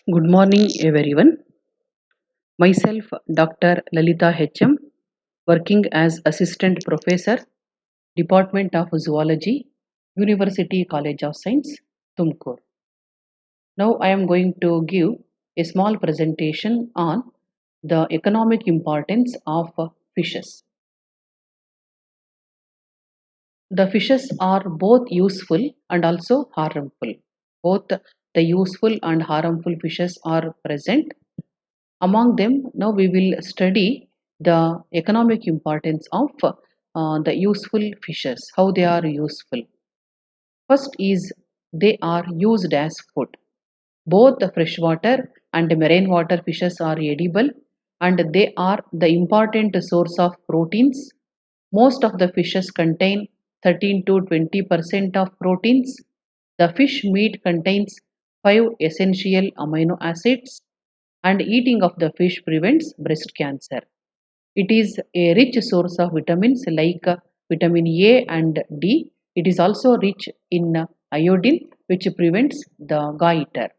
Good morning, everyone. Myself, Dr. Lalita HM, working as Assistant Professor, Department of Zoology, University College of Science, Tumkur. Now, I am going to give a small presentation on the economic importance of fishes. The fishes are both useful and also harmful. Both the useful and harmful fishes are present. Among them, now we will study the economic importance of the useful fishes, how they are useful. First is they are used as food. Both the freshwater and marine water fishes are edible and they are the important source of proteins. Most of the fishes contain 13 to 20% of proteins. The fish meat contains 5 essential amino acids and eating of the fish prevents breast cancer. It is a rich source of vitamins like vitamin A and D. It is also rich in iodine, which prevents the goiter.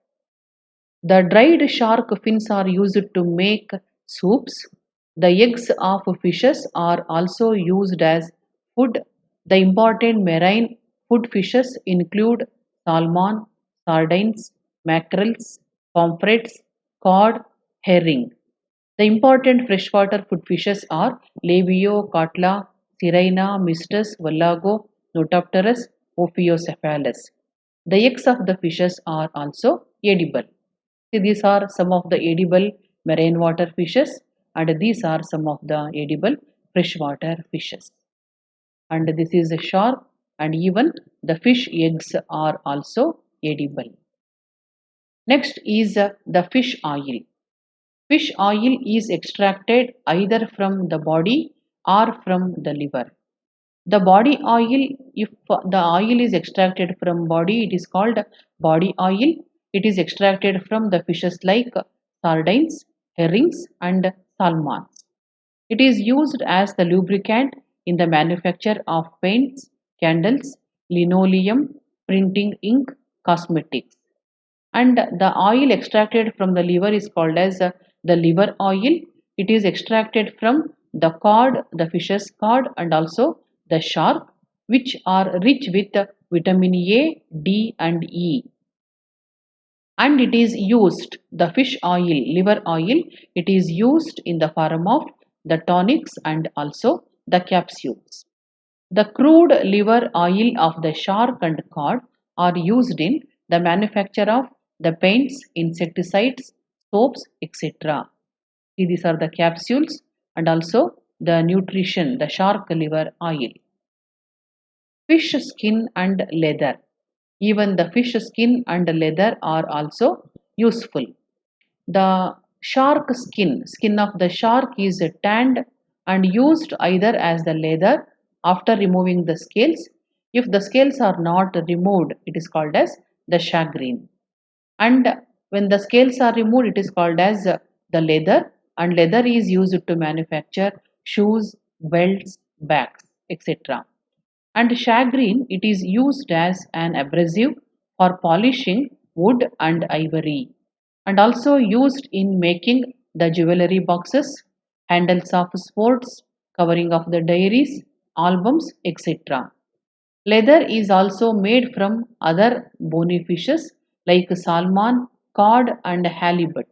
The dried shark fins are used to make soups. The eggs of fishes are also used as food. The important marine food fishes include salmon, sardines, mackerels, pomfrets, cod, herring. The important freshwater food fishes are labio, catla, sirena, mistus, vallago, notopterus, ophiocephalus. The eggs of the fishes are also edible. See, these are some of the edible marine water fishes, and these are some of the edible freshwater fishes. And this is a shark, and even the fish eggs are also edible. Next is the fish oil. Fish oil is extracted either from the body or from the liver. The body oil, if the oil is extracted from body, it is called body oil. It is extracted from the fishes like sardines, herrings, and salmon. It is used as the lubricant in the manufacture of paints, candles, linoleum, printing ink, cosmetics. And the oil extracted from the liver is called as the liver oil. It is extracted from the cod, the fish's cod, and also the shark, which are rich with vitamin A, D, and E. And it is used, the fish oil, liver oil, it is used in the form of the tonics and also the capsules. The crude liver oil of the shark and cod are used in the manufacture of the paints, insecticides, soaps, etc. See, these are the capsules and also the nutrition, the shark liver oil. Fish skin and leather. Even the fish skin and leather are also useful. The shark skin of the shark is tanned and used either as the leather after removing the scales. If the scales are not removed, it is called as the shagreen. And when the scales are removed, it is called as the leather. And leather is used to manufacture shoes, belts, bags, etc. And shagreen, it is used as an abrasive for polishing wood and ivory, and also used in making the jewelry boxes, handles of sports, covering of the diaries, albums, etc. Leather is also made from other bony fishes like salmon, cod, and halibut.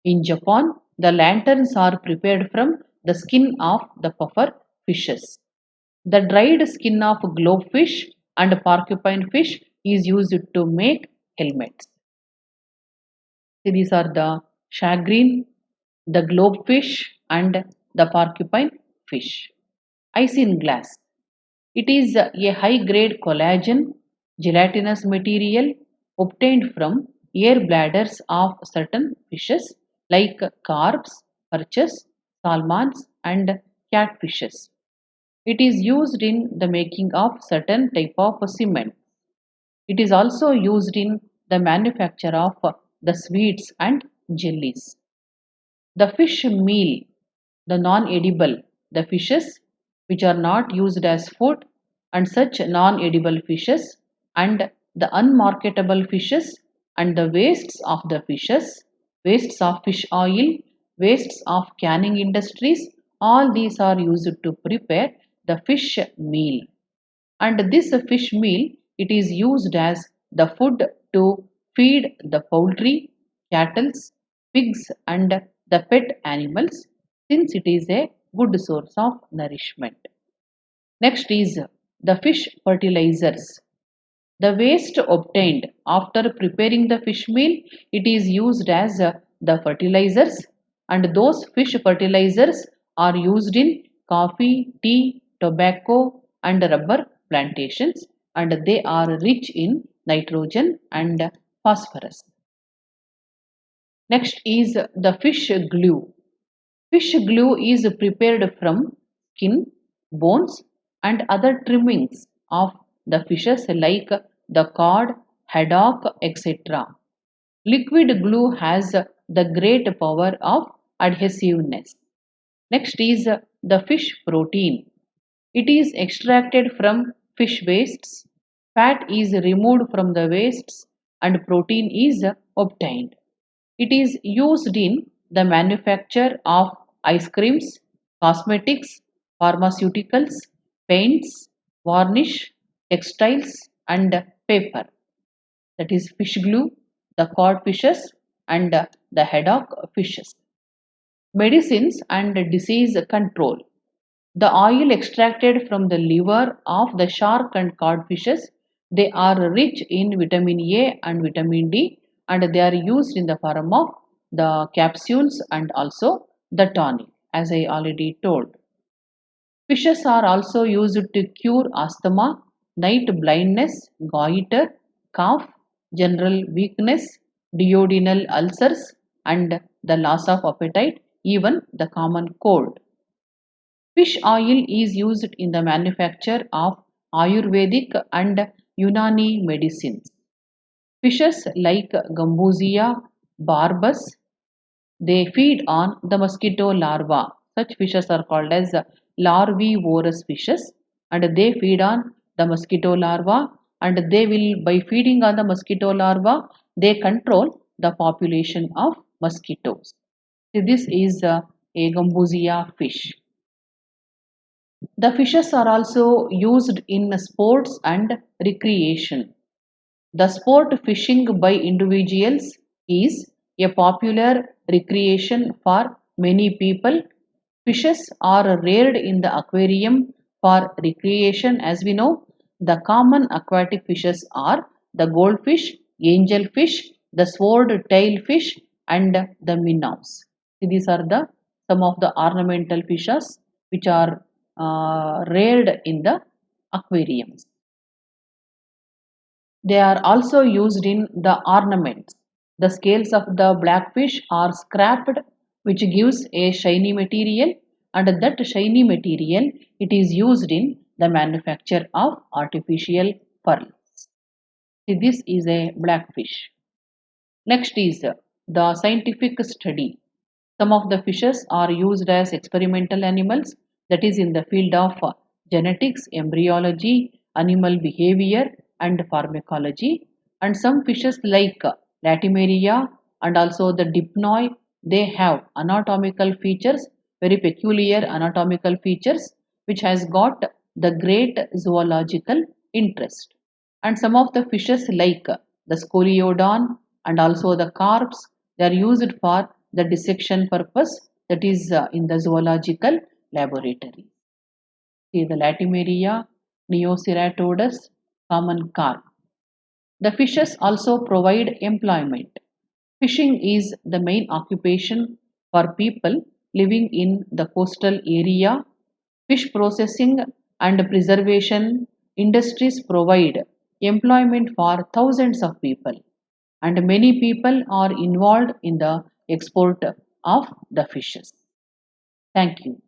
In Japan, the lanterns are prepared from the skin of the puffer fishes. The dried skin of globefish and porcupine fish is used to make helmets. See, these are the shagreen, the globefish, and the porcupine fish. Isinglass. It is a high-grade collagen gelatinous material obtained from air bladders of certain fishes like carps, perches, salmons, and catfishes. It is used in the making of certain type of cement. It is also used in the manufacture of the sweets and jellies. The fish meal, the non-edible, the fishes which are not used as food, and such non-edible fishes and the unmarketable fishes, and the wastes of the fishes, wastes of fish oil, wastes of canning industries, all these are used to prepare the fish meal. And this fish meal, it is used as the food to feed the poultry, cattle, pigs and the pet animals, since it is a good source of nourishment. Next is the fish fertilizers. The waste obtained after preparing the fish meal, it is used as the fertilizers, and those fish fertilizers are used in coffee, tea, tobacco and rubber plantations, and they are rich in nitrogen and phosphorus. Next is the fish glue. Fish glue is prepared from skin, bones, and other trimmings of the fishes like the cod, haddock, etc. Liquid glue has the great power of adhesiveness. Next is the fish protein. It is extracted from fish wastes, fat is removed from the wastes, and protein is obtained. It is used in the manufacture of ice creams, cosmetics, pharmaceuticals, paints, varnish, textiles, and paper. That is fish glue, the cod fishes, and the haddock fishes. Medicines and disease control. The oil extracted from the liver of the shark and cod fishes, they are rich in vitamin A and vitamin D, and they are used in the form of the capsules and also the tonic, as I already told. Fishes are also used to cure asthma, night blindness, goiter, cough, general weakness, duodenal ulcers, and the loss of appetite, even the common cold. Fish oil is used in the manufacture of Ayurvedic and Unani medicines. Fishes like Gambusia, barbus, they feed on the mosquito larva. Such fishes are called as larvivorous fishes, and they feed on the mosquito larva, and they will, by feeding on the mosquito larva, they control the population of mosquitoes. So this is a Gambusia fish. The fishes are also used in sports and recreation. The sport fishing by individuals is a popular recreation for many people. Fishes are reared in the aquarium for recreation, as we know. The common aquatic fishes are the goldfish, angelfish, the sword-tail fish, and the minnows. These are the some of the ornamental fishes which are reared in the aquariums. They are also used in the ornaments. The scales of the blackfish are scraped, which gives a shiny material, and that shiny material, it is used in the manufacture of artificial pearls. See, this is a blackfish. Next is the scientific study. Some of the fishes are used as experimental animals, that is in the field of genetics, embryology, animal behavior, and pharmacology. And some fishes like Latimeria and also the Dipnoi, they have anatomical features, very peculiar anatomical features, which has got the great zoological interest. And some of the fishes like the Scoliodon and also the carps, they are used for the dissection purpose, that is in the zoological laboratory. See the Latimeria, Neoceratodus, common carp. The fishes also provide employment. Fishing is the main occupation for people living in the coastal area. Fish processing and preservation industries provide employment for thousands of people, and many people are involved in the export of the fishes. Thank you.